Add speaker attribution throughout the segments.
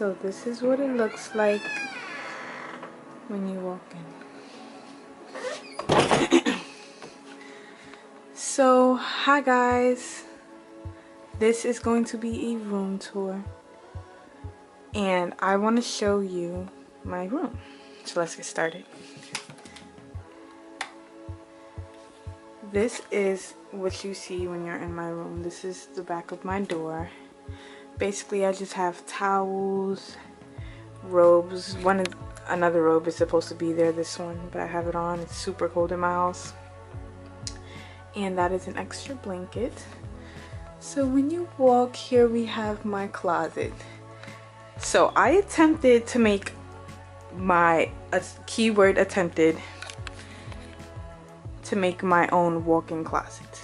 Speaker 1: So this is what it looks like when you walk in. So hi guys, this is going to be a room tour and I want to show you my room. So let's get started. This is what you see when you're in my room. This is the back of my door. Basically I just have towels, robes. Another robe is supposed to be there, this one, but I have it on. It's super cold in my house. And that is an extra blanket. So when you walk here, we have my closet. So I attempted to make keyword attempted to make my own walk-in closet.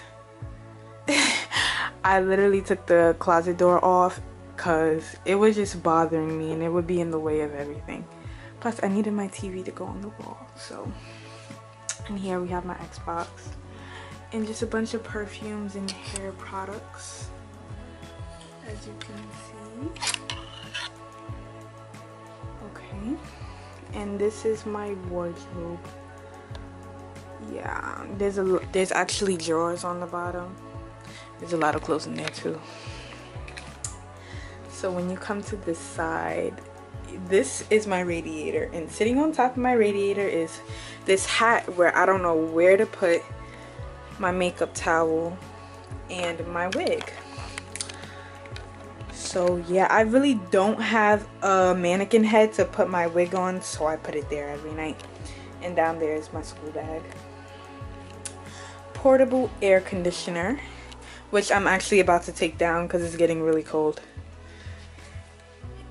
Speaker 1: I literally took the closet door off because it was just bothering me and it would be in the way of everything. Plus I needed my TV to go on the wall. So, and here we have my Xbox and just a bunch of perfumes and hair products, as you can see. Okay, and this is my wardrobe. Yeah, there's actually drawers on the bottom. There's a lot of clothes in there too. So when you come to this side, this is my radiator, and sitting on top of my radiator is this hat where I don't know where to put my makeup towel and my wig. So yeah, I really don't have a mannequin head to put my wig on, so I put it there every night. And down there is my school bag. Portable air conditioner, which I'm actually about to take down because it's getting really cold.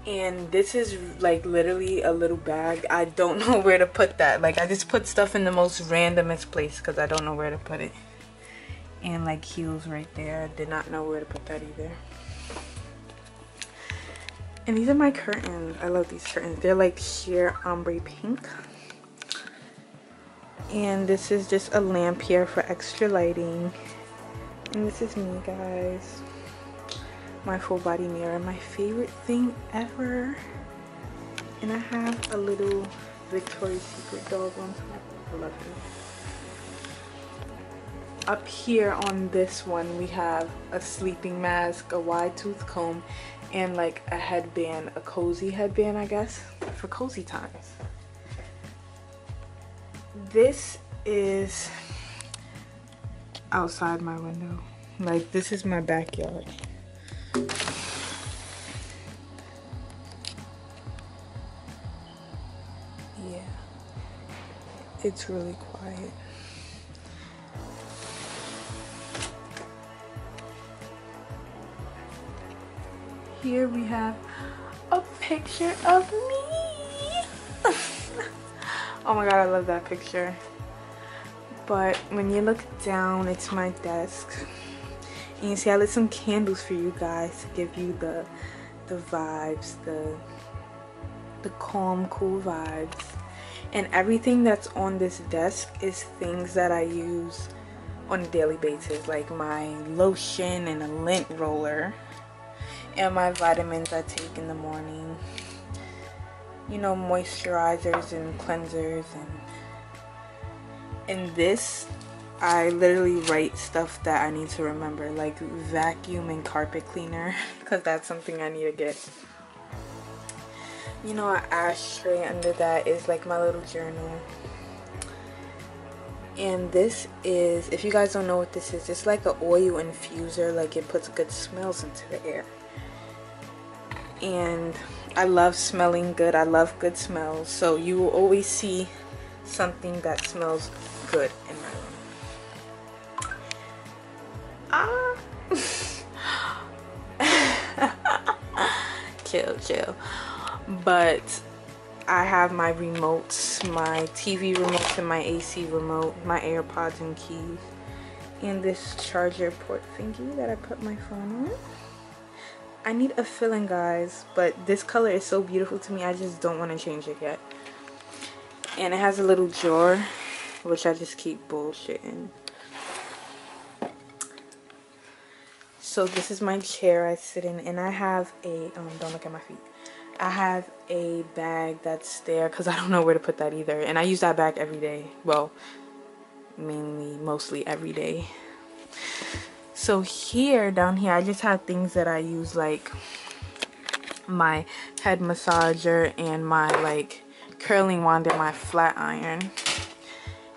Speaker 1: And this is like literally a little bag. I don't know where to put that. Like I just put stuff in the most randomest place because I don't know where to put it. And like heels right there. I did not know where to put that either. And these are my curtains. I love these curtains. They're like sheer ombre pink. And this is just a lamp here for extra lighting. And this is me, guys. My full body mirror, my favorite thing ever. And I have a little Victoria's Secret dog on top. I love him. Up here on this one we have a sleeping mask, a wide tooth comb, and like a headband, a cozy headband, I guess, for cozy times. This is outside my window. Like this is my backyard. Yeah, it's really quiet. Here we have a picture of me. Oh my god, I love that picture. But when you look down, it's my desk. And you see I lit some candles for you guys to give you the vibes, the calm, cool vibes. And everything that's on this desk is things that I use on a daily basis, like my lotion and a lint roller and my vitamins I take in the morning, you know, moisturizers and cleansers. And this, I literally write stuff that I need to remember, like vacuum and carpet cleaner, because that's something I need to get. You know, an ashtray under that is like my little journal. And this is, if you guys don't know what this is, it's like an oil infuser. Like it puts good smells into the air. And I love smelling good. I love good smells. So you will always see something that smells good in my room. Chill. But I have my remotes, my TV remote and my AC remote, my AirPods and keys, and this charger port thingy that I put my phone on. I need a fill-in, guys, but this color is so beautiful to me, I just don't want to change it yet. And it has a little drawer, which I just keep bullshitting. So this is my chair I sit in, and I have a, don't look at my feet. I have a bag that's there because I don't know where to put that either. And I use that bag every day. Well, mostly every day. So here, down here, I just have things that I use, like my head massager and my like curling wand and my flat iron.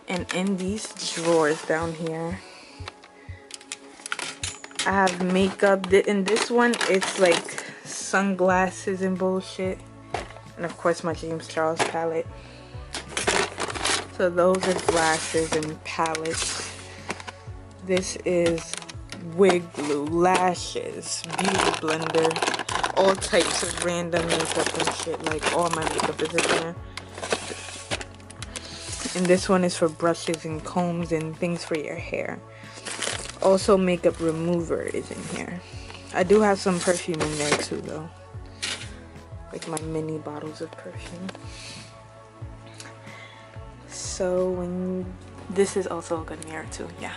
Speaker 1: And in these drawers down here, I have makeup. In this one, it's like sunglasses and bullshit. And of course, my James Charles palette. So those are glasses and palettes. This is wig glue, lashes, beauty blender, all types of random makeup and shit. Like all my makeup is in there. And this one is for brushes and combs and things for your hair. Also, makeup remover is in here. I do have some perfume in there too, though. Like my mini bottles of perfume. So this is also a good mirror too, yeah.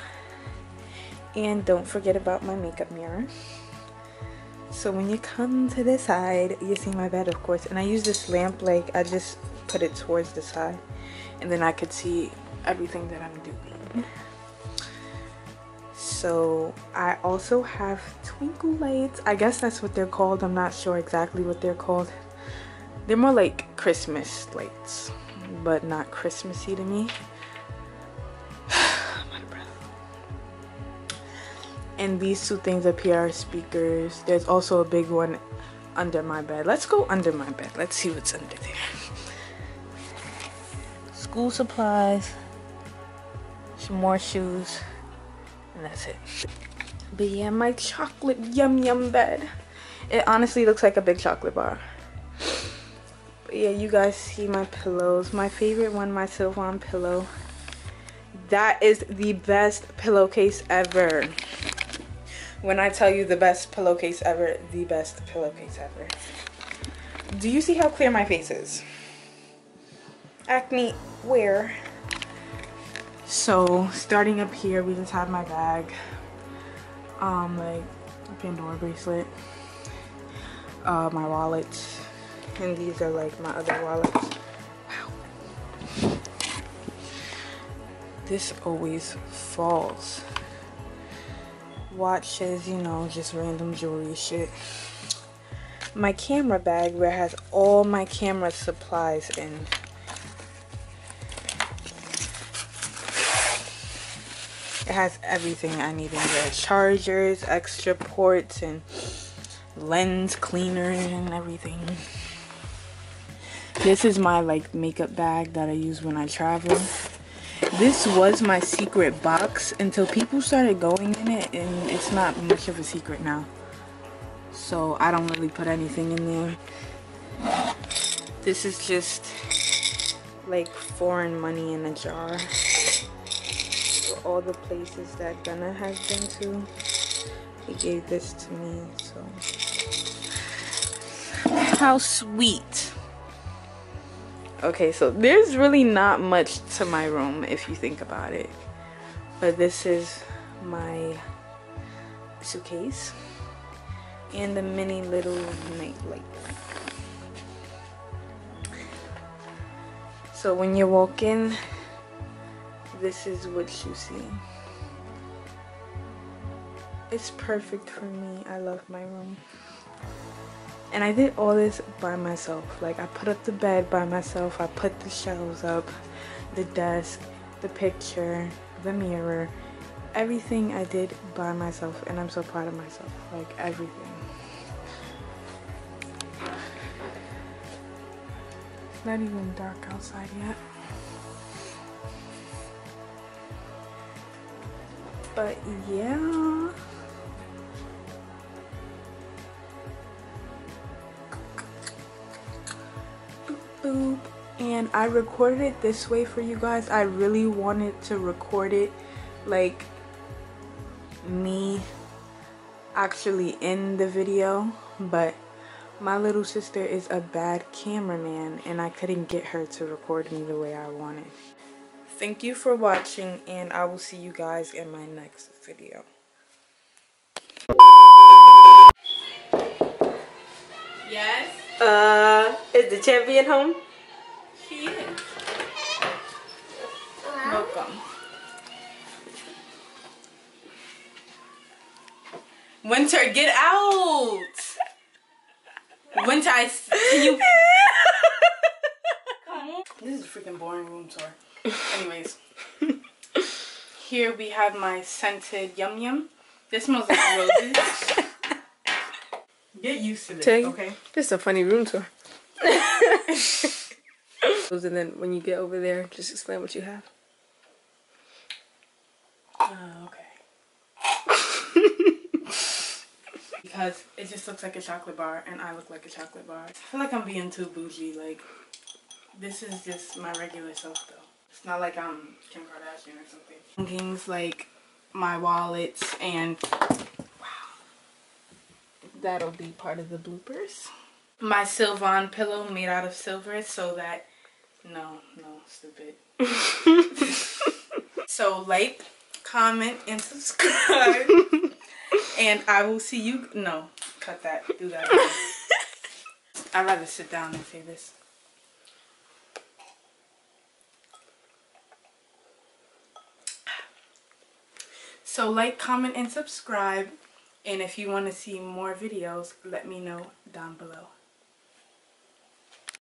Speaker 1: And don't forget about my makeup mirror. So when you come to this side, you see my bed, of course. And I use this lamp, like I just put it towards the side. And then I could see everything that I'm doing. So I also have twinkle lights. I guess that's what they're called. I'm not sure exactly what they're called. They're more like Christmas lights, but not Christmassy to me. I'm out of breath. And these two things up here are speakers. There's also a big one under my bed. Let's go under my bed. Let's see what's under there. School supplies, some more shoes, and that's it. But yeah, my chocolate yum yum bed. It honestly looks like a big chocolate bar. But yeah, you guys see my pillows. My favorite one, my Sylvan pillow. That is the best pillowcase ever. When I tell you the best pillowcase ever, the best pillowcase ever. Do you see how clear my face is? Acne, where? So starting up here, we just have my bag, like a Pandora bracelet, my wallet, and these are like my other wallets. Wow. This always falls. Watches, you know, just random jewelry shit. My camera bag where it has all my camera supplies in. It has everything I need in there. Chargers, extra ports, and lens cleaners and everything. This is my like makeup bag that I use when I travel. This was my secret box until people started going in it, and it's not much of a secret now. So I don't really put anything in there. This is just like foreign money in a jar. All the places that Gunna has been to, he gave this to me, so how sweet. Okay, so there's really not much to my room if you think about it, but this is my suitcase and the mini little nightlight. So when you walk in, this is what you see. It's perfect for me. I love my room. And I did all this by myself. Like, I put up the bed by myself. I put the shelves up, the desk, the picture, the mirror. Everything I did by myself. And I'm so proud of myself. Like, everything. It's not even dark outside yet. But yeah, boop, boop. And I recorded it this way for you guys. I really wanted to record it like me actually in the video, but my little sister is a bad cameraman and I couldn't get her to record me the way I wanted. Thank you for watching, and I will see you guys in my next video. Yes?
Speaker 2: Is the champion home?
Speaker 1: She is. Welcome. Winter, get out! Winter, can you... Come on. This is a freaking boring room tour. Anyways. Here we have my scented Yum Yum. This smells like roses. Get used to this, okay?
Speaker 2: This is a funny room tour. And then when you get over there, just explain what you have.
Speaker 1: Okay. Because it just looks like a chocolate bar and I look like a chocolate bar. I feel like I'm being too bougie. Like, this is just my regular self though. It's not like I'm Kim Kardashian or something. Things like my wallets and wow. That'll be part of the bloopers. My Sylvan pillow made out of silver so that no, stupid. So like, comment, and subscribe. And I will see you. No, cut that. Do that again. I'd rather sit down and say this. So like, comment, and subscribe. And if you want to see more videos, let me know down below.